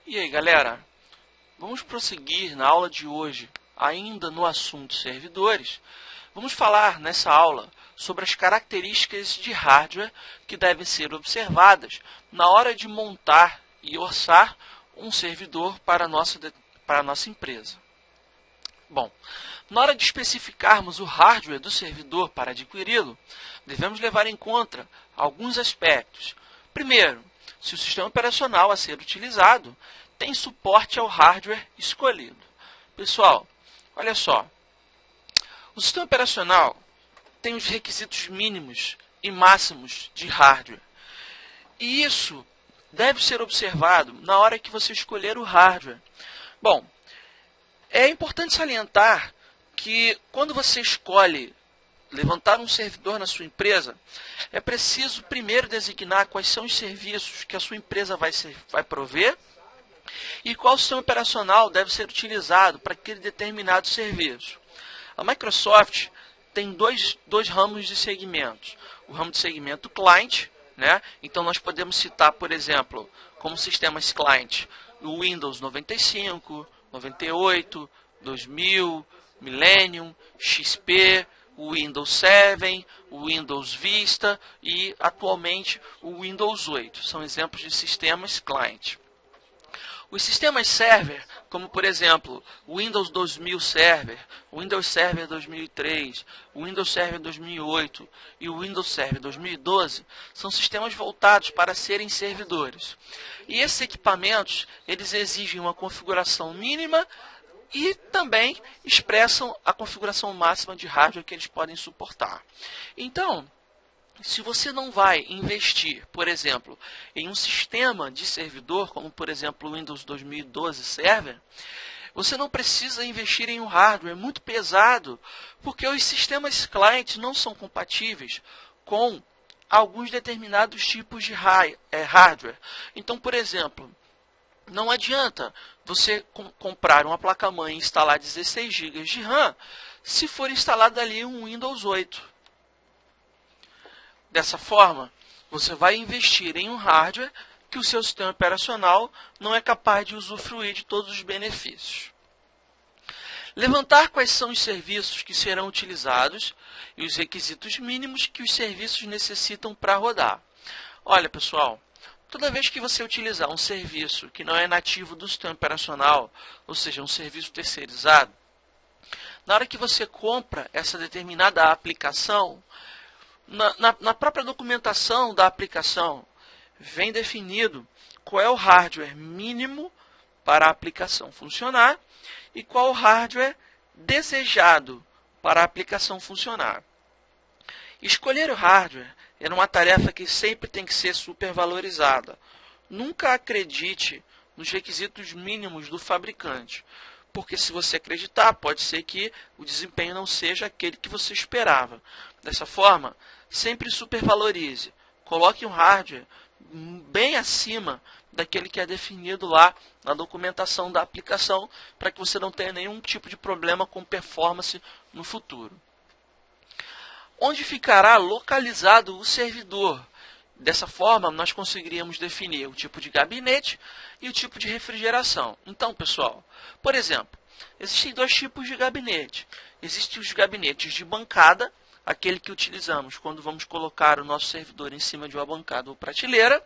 E aí, galera, vamos prosseguir na aula de hoje, ainda no assunto servidores. Vamos falar nessa aula sobre as características de hardware que devem ser observadas na hora de montar e orçar um servidor para a nossa empresa. Bom, na hora de especificarmos o hardware do servidor para adquiri-lo, devemos levar em conta alguns aspectos. Primeiro, se o sistema operacional a ser utilizado tem suporte ao hardware escolhido. Pessoal, olha só, o sistema operacional tem os requisitos mínimos e máximos de hardware. E isso deve ser observado na hora que você escolher o hardware. Bom, é importante salientar que quando você escolhe levantar um servidor na sua empresa, é preciso primeiro designar quais são os serviços que a sua empresa vai prover e qual sistema operacional deve ser utilizado para aquele determinado serviço. A Microsoft tem dois ramos de segmentos. O ramo de segmento client, né? Então nós podemos citar, por exemplo, como sistemas client, o Windows 95, 98, 2000, Millennium, XP, o Windows 7, o Windows Vista e, atualmente, o Windows 8. São exemplos de sistemas client. Os sistemas server, como por exemplo o Windows 2000 Server, o Windows Server 2003, o Windows Server 2008 e o Windows Server 2012, são sistemas voltados para serem servidores. E esses equipamentos, eles exigem uma configuração mínima e também expressam a configuração máxima de hardware que eles podem suportar. Então, se você não vai investir, por exemplo, em um sistema de servidor, como por exemplo o Windows 2012 Server, você não precisa investir em um hardware muito pesado, porque os sistemas client não são compatíveis com alguns determinados tipos de hardware. Então, por exemplo, não adianta você comprar uma placa-mãe e instalar 16 GB de RAM se for instalado ali um Windows 8. Dessa forma, você vai investir em um hardware que o seu sistema operacional não é capaz de usufruir de todos os benefícios. Levantar quais são os serviços que serão utilizados e os requisitos mínimos que os serviços necessitam para rodar. Olha, pessoal, toda vez que você utilizar um serviço que não é nativo do sistema operacional, ou seja, um serviço terceirizado, na hora que você compra essa determinada aplicação, na própria documentação da aplicação, vem definido qual é o hardware mínimo para a aplicação funcionar e qual o hardware desejado para a aplicação funcionar. Escolher o hardware é uma tarefa que sempre tem que ser supervalorizada. Nunca acredite nos requisitos mínimos do fabricante, porque se você acreditar, pode ser que o desempenho não seja aquele que você esperava. Dessa forma, sempre supervalorize. Coloque um hardware bem acima daquele que é definido lá na documentação da aplicação, para que você não tenha nenhum tipo de problema com performance no futuro. Onde ficará localizado o servidor? Dessa forma, nós conseguiríamos definir o tipo de gabinete e o tipo de refrigeração. Então, pessoal, por exemplo, existem dois tipos de gabinete. Existem os gabinetes de bancada, aquele que utilizamos quando vamos colocar o nosso servidor em cima de uma bancada ou prateleira.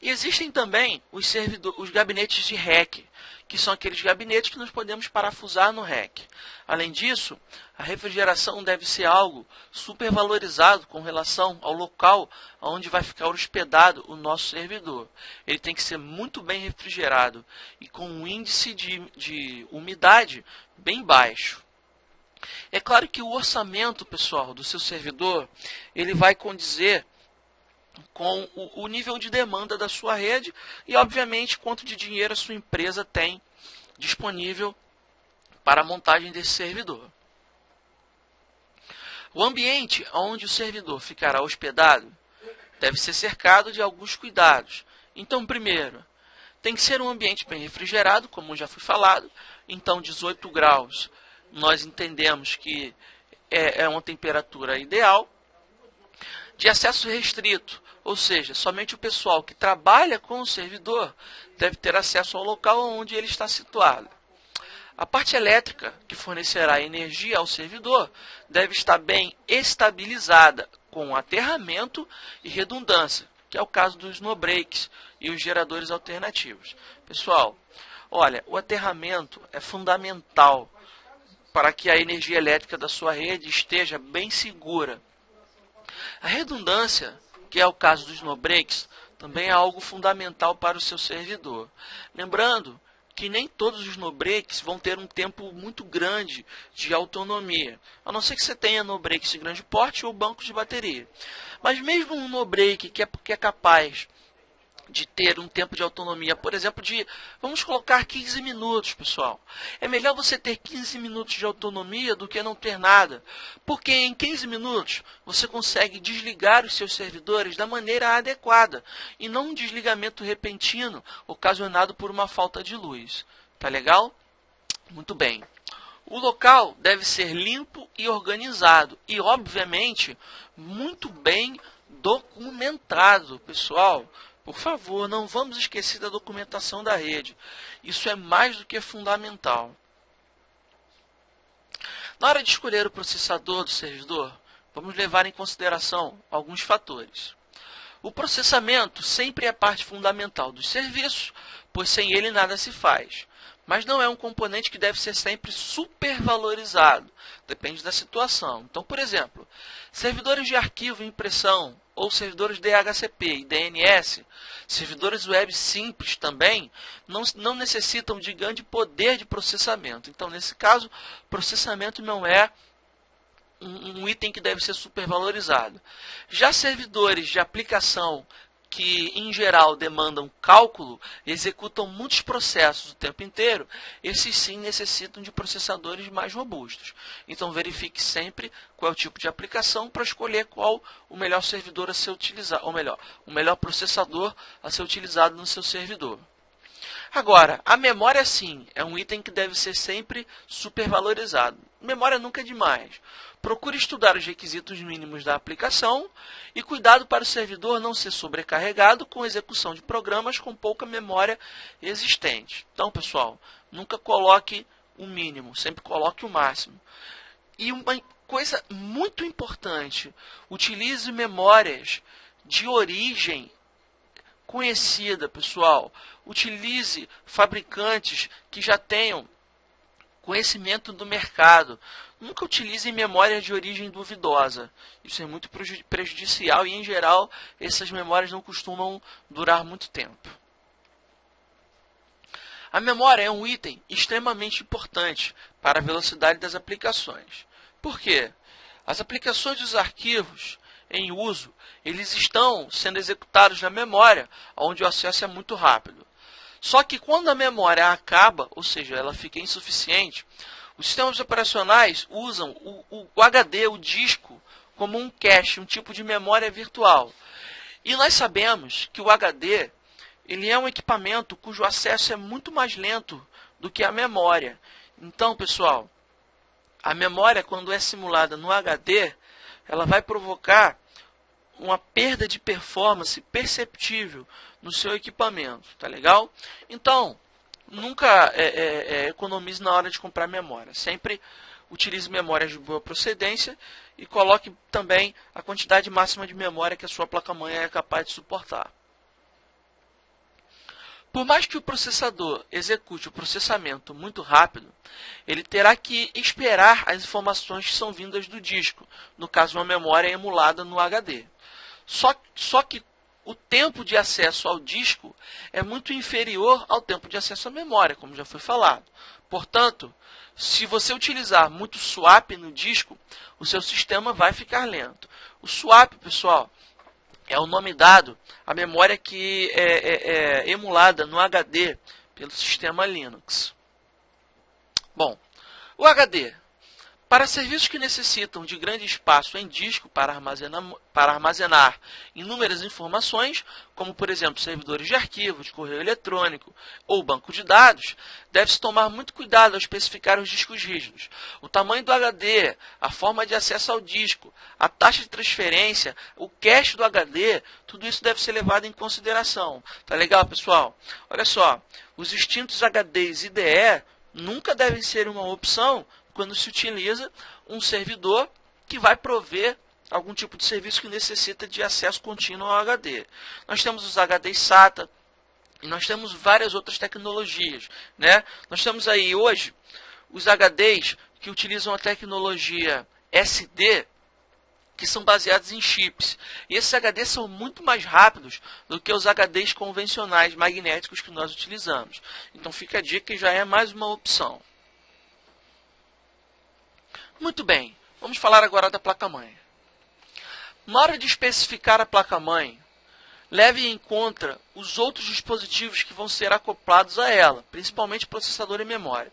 E existem também os gabinetes de rack, que são aqueles gabinetes que nós podemos parafusar no rack. Além disso, a refrigeração deve ser algo supervalorizado com relação ao local onde vai ficar hospedado o nosso servidor. Ele tem que ser muito bem refrigerado e com um índice de umidade bem baixo. É claro que o orçamento, pessoal, do seu servidor, ele vai condizer com o nível de demanda da sua rede e, obviamente, quanto de dinheiro a sua empresa tem disponível para a montagem desse servidor. O ambiente onde o servidor ficará hospedado deve ser cercado de alguns cuidados. Então, primeiro, tem que ser um ambiente bem refrigerado, como já foi falado. Então, 18 graus, nós entendemos que é uma temperatura ideal. De acesso restrito, Ou seja, somente o pessoal que trabalha com o servidor deve ter acesso ao local onde ele está situado. A parte elétrica, que fornecerá energia ao servidor, deve estar bem estabilizada com aterramento e redundância, que é o caso dos snowbreaks e os geradores alternativos. Pessoal, olha, o aterramento é fundamental para que a energia elétrica da sua rede esteja bem segura. A redundância, que é o caso dos snowbreaks, também é algo fundamental para o seu servidor. Lembrando que nem todos os snowbreaks vão ter um tempo muito grande de autonomia, a não ser que você tenha snowbreaks de grande porte ou bancos de bateria. Mas mesmo um snowbreak que é capaz de ter um tempo de autonomia, por exemplo, vamos colocar 15 minutos, pessoal. É melhor você ter 15 minutos de autonomia do que não ter nada, porque em 15 minutos você consegue desligar os seus servidores da maneira adequada e não um desligamento repentino ocasionado por uma falta de luz. Tá legal? Muito bem. O local deve ser limpo e organizado e, obviamente, muito bem documentado, pessoal. Por favor, não vamos esquecer da documentação da rede. Isso é mais do que fundamental. Na hora de escolher o processador do servidor, vamos levar em consideração alguns fatores. O processamento sempre é parte fundamental dos serviços, pois sem ele nada se faz. Mas não é um componente que deve ser sempre supervalorizado. Depende da situação. Então, por exemplo, servidores de arquivo e impressão, ou servidores DHCP e DNS, servidores web simples também, não necessitam de grande poder de processamento. Então, nesse caso, processamento não é um item que deve ser supervalorizado. Já servidores de aplicação que, em geral, demandam cálculo e executam muitos processos o tempo inteiro, esses sim necessitam de processadores mais robustos. Então, verifique sempre qual é o tipo de aplicação para escolher qual o melhor servidor a ser utilizado, ou melhor, o melhor processador a ser utilizado no seu servidor. Agora, a memória sim, é um item que deve ser sempre supervalorizado. Memória nunca é demais. Procure estudar os requisitos mínimos da aplicação e cuidado para o servidor não ser sobrecarregado com execução de programas com pouca memória existente. Então, pessoal, nunca coloque o mínimo, sempre coloque o máximo. E uma coisa muito importante, utilize memórias de origem conhecida, pessoal. Utilize fabricantes que já tenham conhecimento do mercado. Nunca utilize memórias de origem duvidosa. Isso é muito prejudicial e, em geral, essas memórias não costumam durar muito tempo. A memória é um item extremamente importante para a velocidade das aplicações. Por quê? As aplicações dos arquivos em uso, eles estão sendo executados na memória, onde o acesso é muito rápido. Só que quando a memória acaba, ou seja, ela fica insuficiente, os sistemas operacionais usam o HD, o disco, como um cache, um tipo de memória virtual. E nós sabemos que o HD ele é um equipamento cujo acesso é muito mais lento do que a memória. Então, pessoal, a memória, quando é simulada no HD, ela vai provocar uma perda de performance perceptível no seu equipamento, tá legal? Então, nunca economize na hora de comprar memória. Sempre utilize memórias de boa procedência e coloque também a quantidade máxima de memória que a sua placa-mãe é capaz de suportar. Por mais que o processador execute o processamento muito rápido, ele terá que esperar as informações que são vindas do disco, no caso uma memória emulada no HD. Só que o tempo de acesso ao disco é muito inferior ao tempo de acesso à memória, como já foi falado. Portanto, se você utilizar muito swap no disco, o seu sistema vai ficar lento. O swap, pessoal, é o nome dado à memória que é emulada no HD pelo sistema Linux. Bom, o HD. Para serviços que necessitam de grande espaço em disco para armazenar inúmeras informações, como por exemplo servidores de arquivo, de correio eletrônico ou banco de dados, deve-se tomar muito cuidado ao especificar os discos rígidos, o tamanho do HD, a forma de acesso ao disco, a taxa de transferência, o cache do HD, tudo isso deve ser levado em consideração. Tá legal, pessoal? Olha só, os extintos HDs IDE nunca devem ser uma opção quando se utiliza um servidor que vai prover algum tipo de serviço que necessita de acesso contínuo ao HD. Nós temos os HDs SATA e nós temos várias outras tecnologias, né? Nós temos aí hoje os HDs que utilizam a tecnologia SD, que são baseados em chips. E esses HDs são muito mais rápidos do que os HDs convencionais magnéticos que nós utilizamos. Então fica a dica que já é mais uma opção. Muito bem, vamos falar agora da placa-mãe. Na hora de especificar a placa-mãe, leve em conta os outros dispositivos que vão ser acoplados a ela, principalmente processador e memória.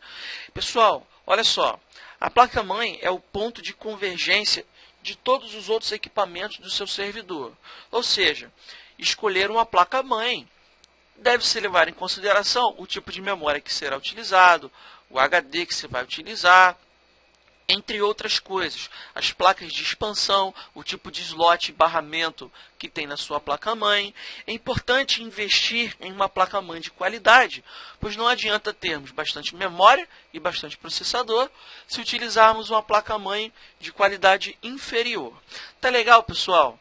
Pessoal, olha só, a placa-mãe é o ponto de convergência de todos os outros equipamentos do seu servidor. Ou seja, escolher uma placa-mãe deve-se levar em consideração o tipo de memória que será utilizado, o HD que você vai utilizar, entre outras coisas, as placas de expansão, o tipo de slot e barramento que tem na sua placa-mãe. É importante investir em uma placa-mãe de qualidade, pois não adianta termos bastante memória e bastante processador se utilizarmos uma placa-mãe de qualidade inferior. Tá legal, pessoal?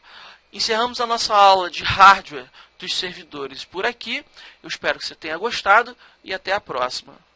Encerramos a nossa aula de hardware dos servidores por aqui. Eu espero que você tenha gostado e até a próxima.